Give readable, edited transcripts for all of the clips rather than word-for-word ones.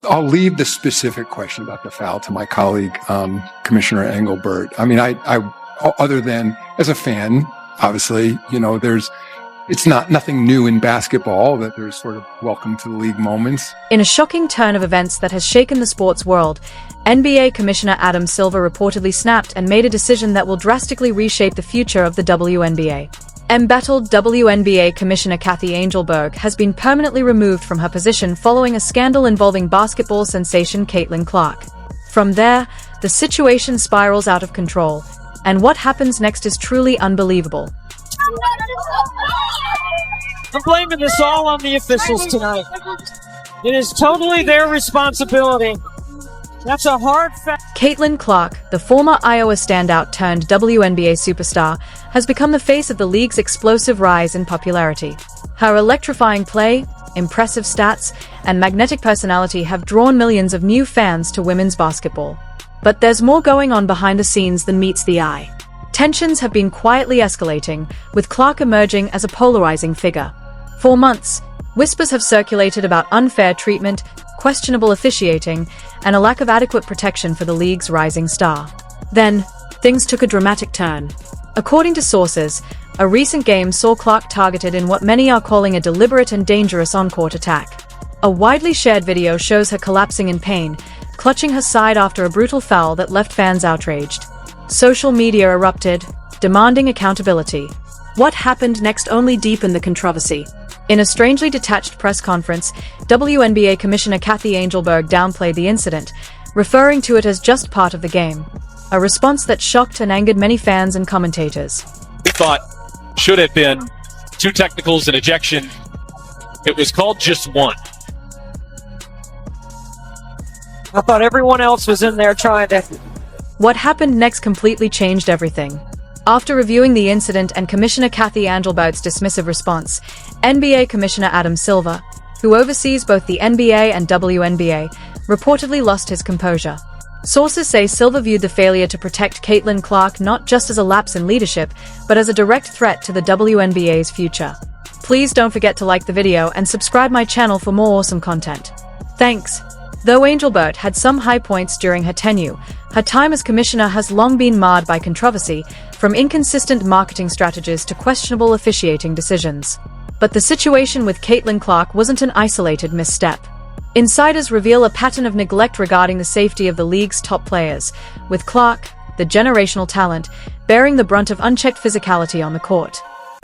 I'll leave the specific question about the foul to my colleague, Commissioner Engelbert. I mean, I, other than as a fan, obviously, it's nothing new in basketball that there's sort of welcome to the league moments. In a shocking turn of events that has shaken the sports world, NBA Commissioner Adam Silver reportedly snapped and made a decision that will drastically reshape the future of the WNBA. Embattled WNBA Commissioner Cathy Engelbert has been permanently removed from her position following a scandal involving basketball sensation Caitlin Clark. From there, the situation spirals out of control, and what happens next is truly unbelievable. I'm blaming this all on the officials tonight. It is totally their responsibility. That's a hard fact. Caitlin Clark, the former Iowa standout turned WNBA superstar, has become the face of the league's explosive rise in popularity. Her electrifying play, impressive stats, and magnetic personality have drawn millions of new fans to women's basketball. But there's more going on behind the scenes than meets the eye. Tensions have been quietly escalating, with Clark emerging as a polarizing figure. For months, whispers have circulated about unfair treatment, questionable officiating, and a lack of adequate protection for the league's rising star. Then, things took a dramatic turn. According to sources, a recent game saw Clark targeted in what many are calling a deliberate and dangerous on-court attack. A widely shared video shows her collapsing in pain, clutching her side after a brutal foul that left fans outraged. Social media erupted, demanding accountability. What happened next only deepened the controversy. In a strangely detached press conference, WNBA Commissioner Cathy Engelbert downplayed the incident, referring to it as just part of the game. A response that shocked and angered many fans and commentators. We thought should have been 2 technicals and ejection. It was called just 1. I thought everyone else was in there trying to... What happened next completely changed everything. After reviewing the incident and Commissioner Cathy Engelbert's dismissive response, NBA Commissioner Adam Silver, who oversees both the NBA and WNBA, reportedly lost his composure. Sources say Silver viewed the failure to protect Caitlin Clark not just as a lapse in leadership, but as a direct threat to the WNBA's future. Please don't forget to like the video and subscribe my channel for more awesome content. Thanks. Though Engelbert had some high points during her tenure, her time as commissioner has long been marred by controversy, from inconsistent marketing strategies to questionable officiating decisions. But the situation with Caitlin Clark wasn't an isolated misstep. Insiders reveal a pattern of neglect regarding the safety of the league's top players, with Clark, the generational talent, bearing the brunt of unchecked physicality on the court.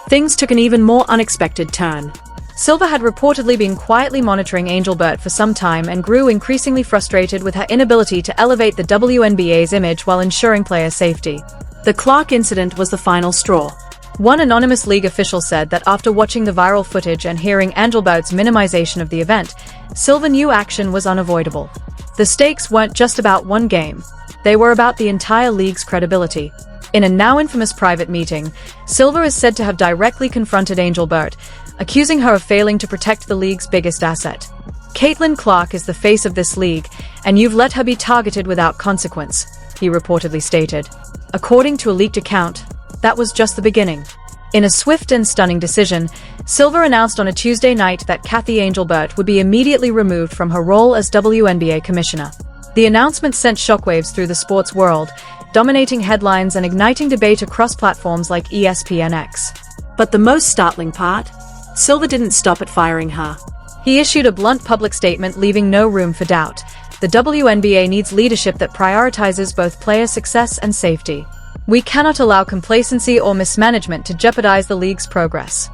Things took an even more unexpected turn. Silver had reportedly been quietly monitoring Engelbert for some time and grew increasingly frustrated with her inability to elevate the WNBA's image while ensuring player safety. The Clark incident was the final straw. One anonymous league official said that after watching the viral footage and hearing Engelbert's minimization of the event, Silver knew action was unavoidable. The stakes weren't just about one game. They were about the entire league's credibility. In a now infamous private meeting, Silver is said to have directly confronted Engelbert, accusing her of failing to protect the league's biggest asset. Caitlin Clark is the face of this league, and you've let her be targeted without consequence, he reportedly stated. According to a leaked account, that was just the beginning. In a swift and stunning decision, Silver announced on a Tuesday night that Cathy Engelbert would be immediately removed from her role as WNBA commissioner. The announcement sent shockwaves through the sports world, dominating headlines and igniting debate across platforms like ESPNX. But the most startling part? Silver didn't stop at firing her. He issued a blunt public statement leaving no room for doubt. The WNBA needs leadership that prioritizes both player success and safety. We cannot allow complacency or mismanagement to jeopardize the league's progress.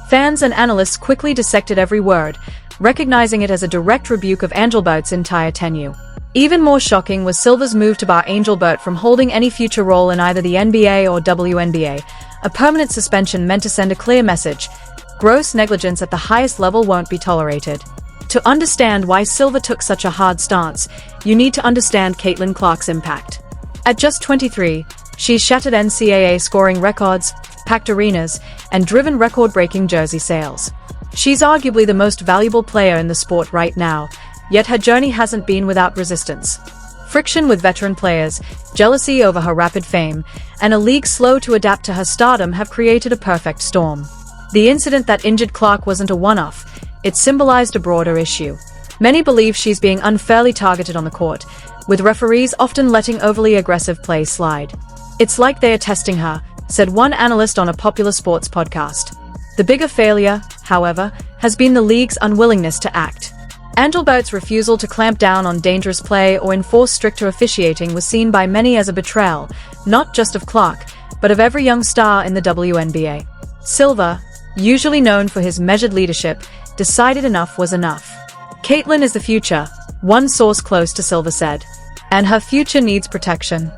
Fans and analysts quickly dissected every word, recognizing it as a direct rebuke of Engelbert's entire tenure. Even more shocking was Silver's move to bar Engelbert from holding any future role in either the NBA or WNBA, a permanent suspension meant to send a clear message: gross negligence at the highest level won't be tolerated. To understand why Silver took such a hard stance, you need to understand Caitlin Clark's impact. At just 23, she's shattered NCAA scoring records, packed arenas, and driven record-breaking jersey sales. She's arguably the most valuable player in the sport right now, yet her journey hasn't been without resistance. Friction with veteran players, jealousy over her rapid fame, and a league slow to adapt to her stardom have created a perfect storm. The incident that injured Clark wasn't a one-off, it symbolized a broader issue. Many believe she's being unfairly targeted on the court, with referees often letting overly aggressive play slide. "It's like they are testing her," said one analyst on a popular sports podcast. The bigger failure, however, has been the league's unwillingness to act. Engelbert's refusal to clamp down on dangerous play or enforce stricter officiating was seen by many as a betrayal, not just of Clark, but of every young star in the WNBA. Silva, usually known for his measured leadership, decided enough was enough. "Caitlin is the future," one source close to Silva said, "and her future needs protection."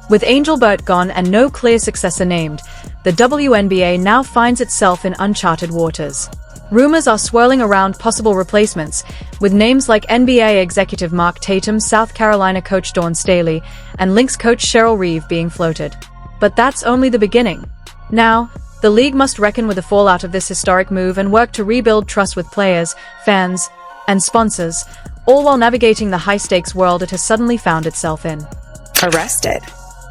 With Engelbert gone and no clear successor named, the WNBA now finds itself in uncharted waters. Rumors are swirling around possible replacements, with names like NBA executive Mark Tatum, South Carolina coach Dawn Staley, and Lynx coach Cheryl Reeve being floated. But that's only the beginning. Now, the league must reckon with the fallout of this historic move and work to rebuild trust with players, fans, and sponsors, all while navigating the high-stakes world it has suddenly found itself in. Arrested.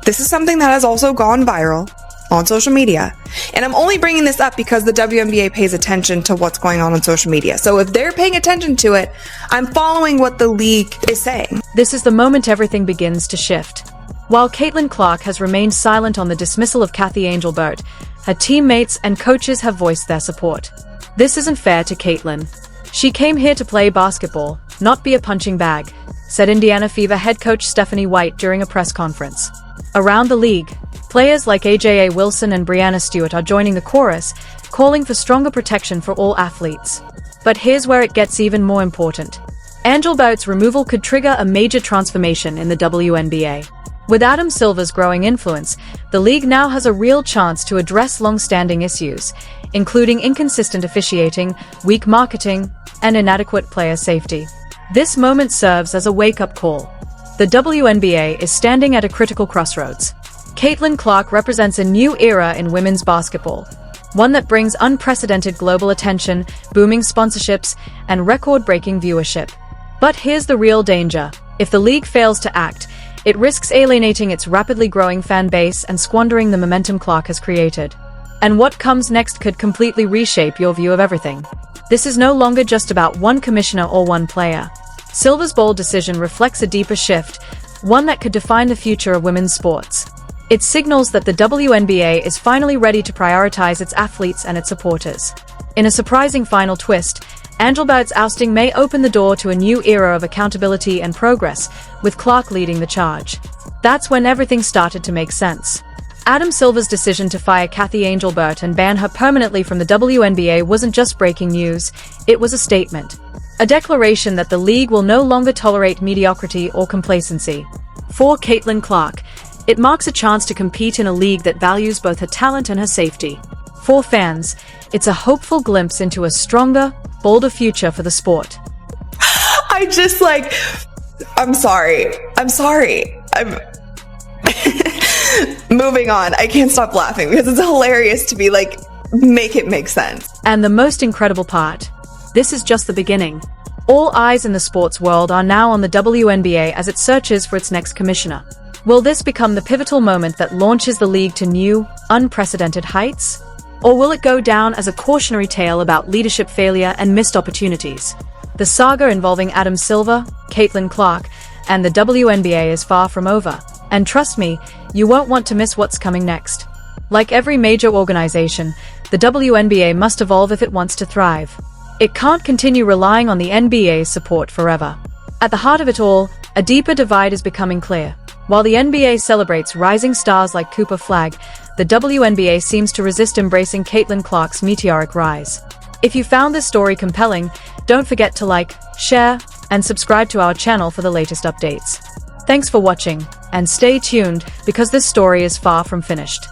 This is something that has also gone viral on social media. And I'm only bringing this up because the WNBA pays attention to what's going on social media. So if they're paying attention to it, I'm following what the league is saying. This is the moment everything begins to shift. While Caitlin Clark has remained silent on the dismissal of Cathy Engelbert, her teammates and coaches have voiced their support. "This isn't fair to Caitlin. She came here to play basketball, not be a punching bag," said Indiana Fever head coach Stephanie White during a press conference. Around the league, players like AJA Wilson and Brianna Stewart are joining the chorus, calling for stronger protection for all athletes. But here's where it gets even more important. Engelbert's removal could trigger a major transformation in the WNBA. With Adam Silver's growing influence, the league now has a real chance to address long-standing issues, including inconsistent officiating, weak marketing, and inadequate player safety. This moment serves as a wake-up call. The WNBA is standing at a critical crossroads. Caitlin Clark represents a new era in women's basketball, one that brings unprecedented global attention, booming sponsorships, and record-breaking viewership. But here's the real danger. If the league fails to act, it risks alienating its rapidly growing fan base and squandering the momentum Clark has created. And what comes next could completely reshape your view of everything. This is no longer just about one commissioner or one player. Silver's bold decision reflects a deeper shift, one that could define the future of women's sports. It signals that the WNBA is finally ready to prioritize its athletes and its supporters. In a surprising final twist, Engelbert's ousting may open the door to a new era of accountability and progress, with Clark leading the charge. That's when everything started to make sense. Adam Silver's decision to fire Cathy Engelbert and ban her permanently from the WNBA wasn't just breaking news, it was a statement. A declaration that the league will no longer tolerate mediocrity or complacency. For Caitlin Clark, it marks a chance to compete in a league that values both her talent and her safety. For fans, it's a hopeful glimpse into a stronger, bolder future for the sport. I'm sorry. Moving on. I can't stop laughing because it's hilarious to be like, make it make sense. And the most incredible part, this is just the beginning. All eyes in the sports world are now on the WNBA as it searches for its next commissioner. Will this become the pivotal moment that launches the league to new, unprecedented heights? Or will it go down as a cautionary tale about leadership failure and missed opportunities? The saga involving Adam Silver, Caitlin Clark, and the WNBA is far from over. And trust me, you won't want to miss what's coming next. Like every major organization, the WNBA must evolve if it wants to thrive. It can't continue relying on the NBA's support forever. At the heart of it all, a deeper divide is becoming clear. While the NBA celebrates rising stars like Cooper Flagg, the WNBA seems to resist embracing Caitlin Clark's meteoric rise. If you found this story compelling, don't forget to like, share, and subscribe to our channel for the latest updates. Thanks for watching, and stay tuned because this story is far from finished.